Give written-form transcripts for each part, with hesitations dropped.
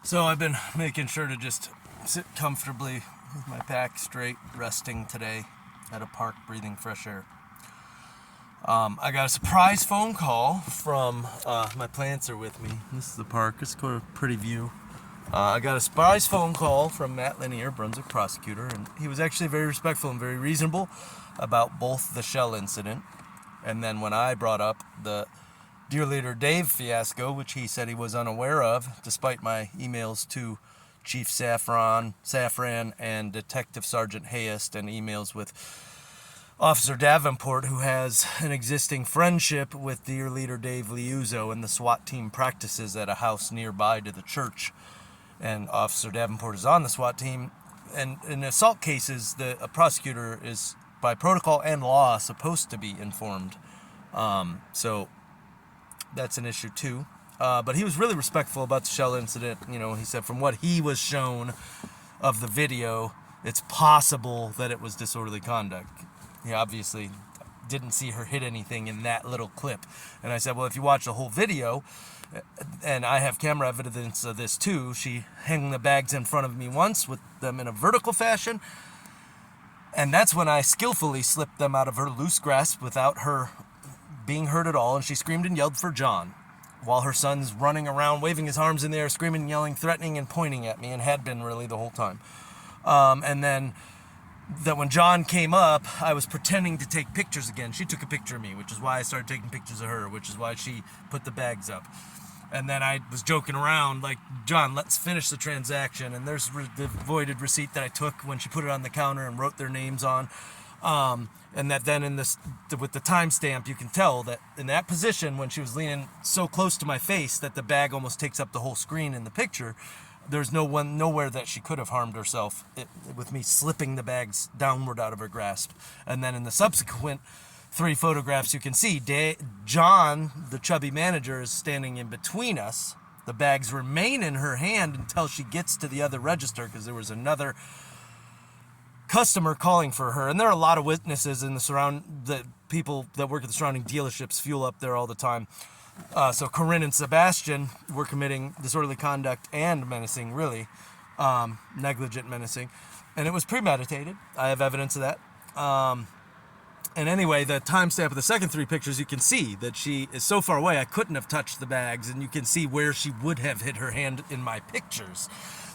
So I've been making sure to just sit comfortably with my back straight, resting today at a park, breathing fresh air. I got a surprise phone call from, my plants are with me. This is the park. It's got a pretty view. I got a surprise phone call from Matt Lanier, Brunswick prosecutor, and he was actually very respectful and very reasonable about both the shell incident and then when I brought up the Dear Leader Dave fiasco, which he said he was unaware of, despite my emails to Chief Safran and Detective Sergeant Hayest, and emails with Officer Davenport, who has an existing friendship with Dear Leader Dave Liuzzo, and the SWAT team practices at a house nearby to the church. And Officer Davenport is on the SWAT team. And in assault cases, a prosecutor is, by protocol and law, supposed to be informed. So that's an issue too. But he was really respectful about the shell incident. You know, he said from what he was shown of the video, it's possible that it was disorderly conduct. He obviously didn't see her hit anything in that little clip. And I said, well, if you watch the whole video, and I have camera evidence of this too, she hung the bags in front of me once with them in a vertical fashion. And that's when I skillfully slipped them out of her loose grasp without her being hurt at all, and she screamed and yelled for John, while her son's running around, waving his arms in the air, screaming and yelling, threatening and pointing at me, and had been really the whole time. And then that when John came up, I was pretending to take pictures again. She took a picture of me, which is why I started taking pictures of her, which is why she put the bags up. And then I was joking around, like, John, let's finish the transaction. And there's the voided receipt that I took when she put it on the counter and wrote their names on. And that then with the timestamp, you can tell that in that position, when she was leaning so close to my face that the bag almost takes up the whole screen in the picture, there's nowhere that she could have harmed herself with me slipping the bags downward out of her grasp. And then in the subsequent 3 photographs, you can see John, the chubby manager, is standing in between us. The bags remain in her hand until she gets to the other register, because there was another customer calling for her, and there are a lot of witnesses in the people that work at the surrounding dealerships fuel up there all the time. So Karin and Sebastian were committing disorderly conduct and menacing, really negligent menacing, and it was premeditated. I have evidence of that. And anyway, the timestamp of the second 3 pictures, you can see that she is so far away I couldn't have touched the bags, and you can see where she would have hit her hand in my pictures.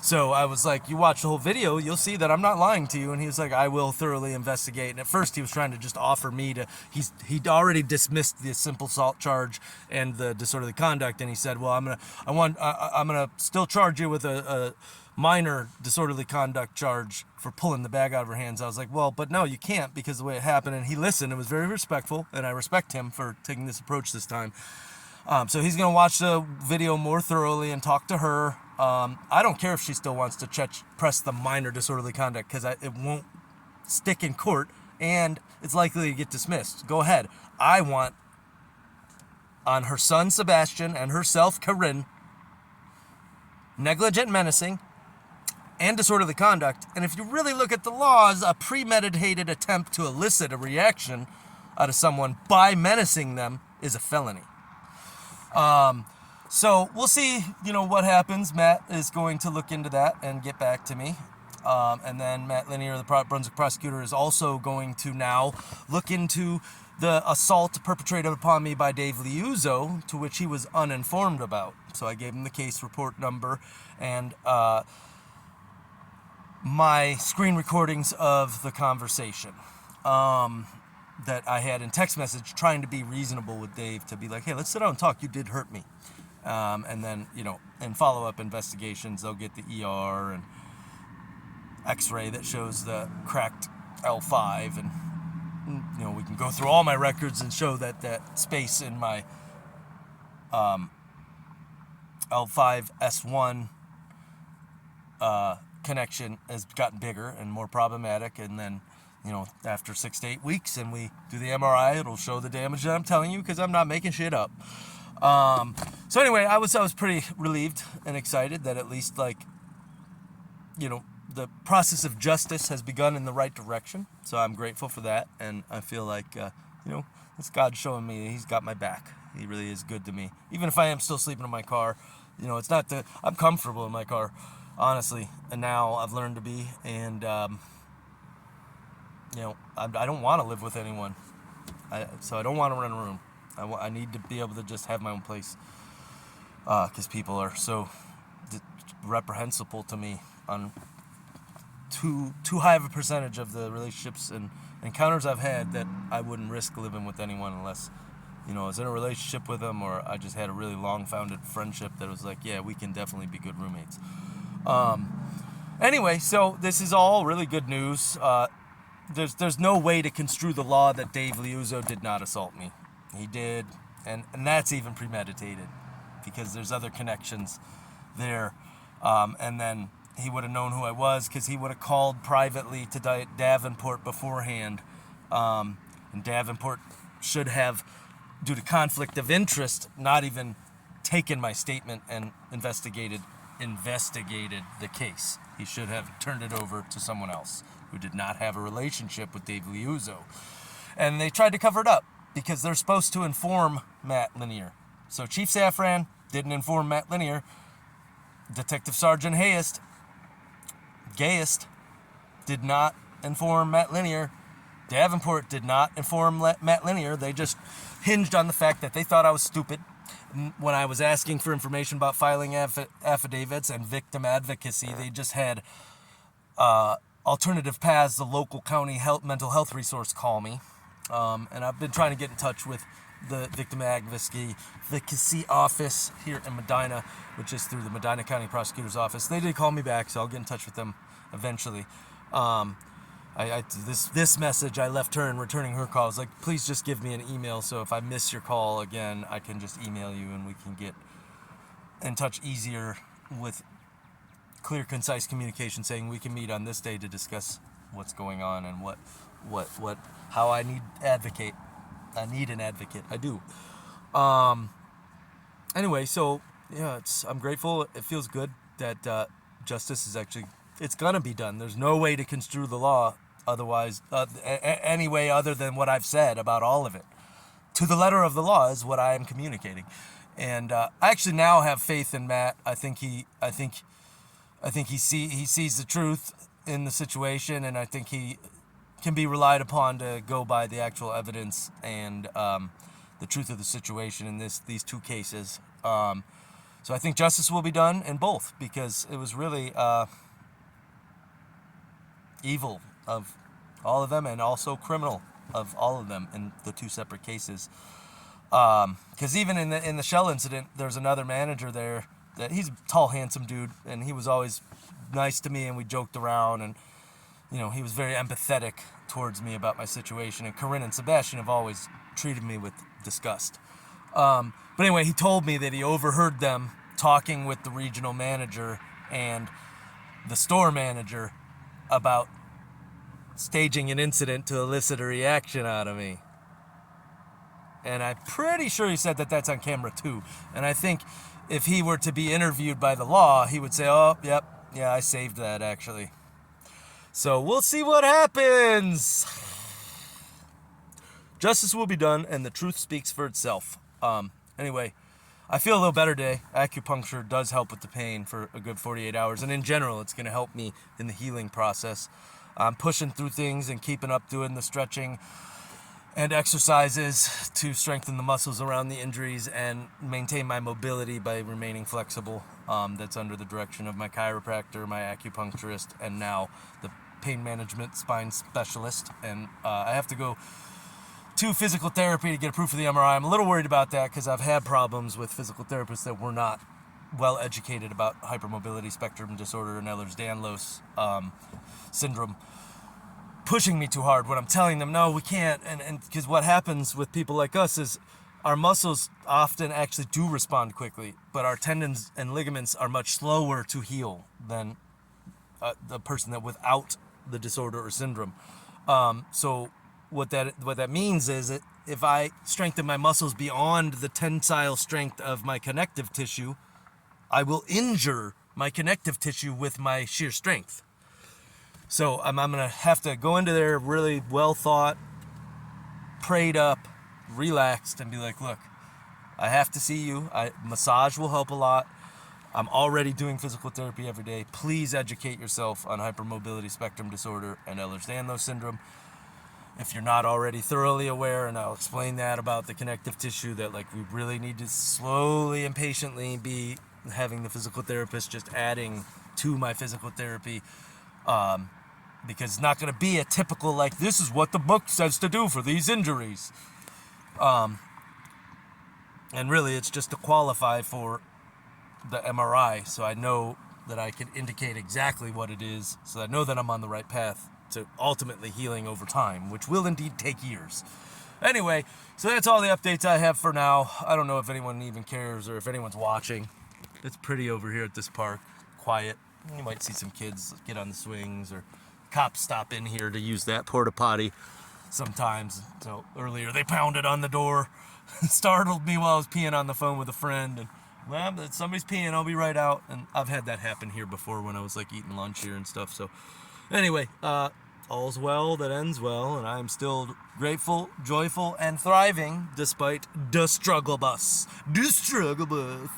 So I was like, you watch the whole video, you'll see that I'm not lying to you. And he was like, I will thoroughly investigate. And at first he was trying to just offer me to, he'd already dismissed the simple assault charge and the disorderly conduct. And he said, well, I'm gonna still charge you with a minor disorderly conduct charge for pulling the bag out of her hands. I was like, well, but no, you can't, because the way it happened. And he listened and was very respectful. And I respect him for taking this approach this time. So he's going to watch the video more thoroughly and talk to her. I don't care if she still wants to press the minor disorderly conduct, because it won't stick in court and it's likely to get dismissed. Go ahead. I want on her son Sebastian and herself Karin negligent menacing and disorderly conduct. And if you really look at the laws, a premeditated attempt to elicit a reaction out of someone by menacing them is a felony. So we'll see, what happens. Matt is going to look into that and get back to me. And then Matt Lanier, the Brunswick prosecutor, is also going to now look into the assault perpetrated upon me by Dave Liuzzo, to which he was uninformed about. So I gave him the case report number and my screen recordings of the conversation that I had in text message, trying to be reasonable with Dave, to be like, hey, let's sit down and talk. You did hurt me. And then, in follow-up investigations, they'll get the ER and X-ray that shows the cracked L5. And, we can go through all my records and show that space in my L5S1 connection has gotten bigger and more problematic. And then, after 6 to 8 weeks and we do the MRI, it'll show the damage that I'm telling you, because I'm not making shit up. So anyway, I was pretty relieved and excited that at least, the process of justice has begun in the right direction. So I'm grateful for that. And I feel like, it's God showing me He's got my back. He really is good to me. Even if I am still sleeping in my car, It's not that I'm comfortable in my car, honestly, and now I've learned to be, and I don't want to live with anyone, so I don't want to rent a room. I need to be able to just have my own place, because people are so reprehensible to me on too high of a percentage of the relationships and encounters I've had that I wouldn't risk living with anyone unless, I was in a relationship with them, or I just had a really long-founded friendship that was like, yeah, we can definitely be good roommates. Anyway, so this is all really good news. There's no way to construe the law that Dave Liuzzo did not assault me. He did, and that's even premeditated, because there's other connections there. And then he would have known who I was, because he would have called privately to Davenport beforehand. And Davenport should have, due to conflict of interest, not even taken my statement and investigated the case. He should have turned it over to someone else who did not have a relationship with Dave Liuzzo. And they tried to cover it up because they're supposed to inform Matt Lanier. So Chief Safran didn't inform Matt Lanier. Detective Sergeant Gayest did not inform Matt Lanier. Davenport did not inform Matt Lanier. They just hinged on the fact that they thought I was stupid when I was asking for information about filing affidavits and victim advocacy. They just had alternative paths, the local county mental health resource, call me. And I've been trying to get in touch with the victim advocacy office here in Medina, which is through the Medina County Prosecutor's Office. They did call me back, so I'll get in touch with them eventually. This message I left her in returning her call. I was like, please just give me an email, so if I miss your call again, I can just email you and we can get in touch easier with clear, concise communication saying we can meet on this day to discuss what's going on and how I need advocate. I need an advocate. I do. Anyway, so yeah, I'm grateful. It feels good that justice is it's gonna be done. There's no way to construe the law otherwise, any way other than what I've said about all of it. To the letter of the law is what I am communicating, and I actually now have faith in Matt. I think he sees the truth in the situation, and I think he can be relied upon to go by the actual evidence and the truth of the situation in these two cases. So I think justice will be done in both, because it was really evil of all of them and also criminal of all of them in the two separate cases. Because even in the Shell incident, there's another manager there that he's a tall, handsome dude, and he was always nice to me, and we joked around, and he was very empathetic towards me about my situation. And Karin and Sebastian have always treated me with disgust. But anyway, he told me that he overheard them talking with the regional manager and the store manager about staging an incident to elicit a reaction out of me. And I'm pretty sure he said that that's on camera too. And I think if he were to be interviewed by the law, he would say, oh, yep, yeah, I saved that actually. So we'll see what happens. Justice will be done, and the truth speaks for itself. Anyway, I feel a little better today. Acupuncture does help with the pain for a good 48 hours, and in general, it's going to help me in the healing process. I'm pushing through things and keeping up doing the stretching and exercises to strengthen the muscles around the injuries and maintain my mobility by remaining flexible. That's under the direction of my chiropractor, my acupuncturist, and now the pain management spine specialist. And I have to go to physical therapy to get approved for the MRI. I'm a little worried about that because I've had problems with physical therapists that were not well educated about hypermobility spectrum disorder and Ehlers-Danlos syndrome, pushing me too hard when I'm telling them, no, we can't. And because what happens with people like us is our muscles often actually do respond quickly, but our tendons and ligaments are much slower to heal than the person that without the disorder or syndrome. So what that means is that if I strengthen my muscles beyond the tensile strength of my connective tissue, I will injure my connective tissue with my sheer strength. So I'm going to have to go into there really well thought, prayed up, relaxed, and be like, look, I have to see you. Massage will help a lot. I'm already doing physical therapy every day. Please educate yourself on hypermobility spectrum disorder and Ehlers-Danlos syndrome. If you're not already thoroughly aware, and I'll explain that about the connective tissue, that like we really need to slowly and patiently be having the physical therapist just adding to my physical therapy, because it's not going to be a typical like this is what the book says to do for these injuries, and really it's just to qualify for the MRI, so I know that I can indicate exactly what it is, so I know that I'm on the right path to ultimately healing over time, which will indeed take years. Anyway, so that's all the updates I have for now. I don't know if anyone even cares or if anyone's watching. It's pretty over here at this park, quiet. You might see some kids get on the swings, or cops stop in here to use that porta potty sometimes. So earlier they pounded on the door, startled me while I was peeing on the phone with a friend, and well, somebody's peeing, I'll be right out. And I've had that happen here before when I was like eating lunch here and stuff. So anyway, all's well that ends well, and I'm still grateful, joyful, and thriving despite the struggle bus. The struggle bus.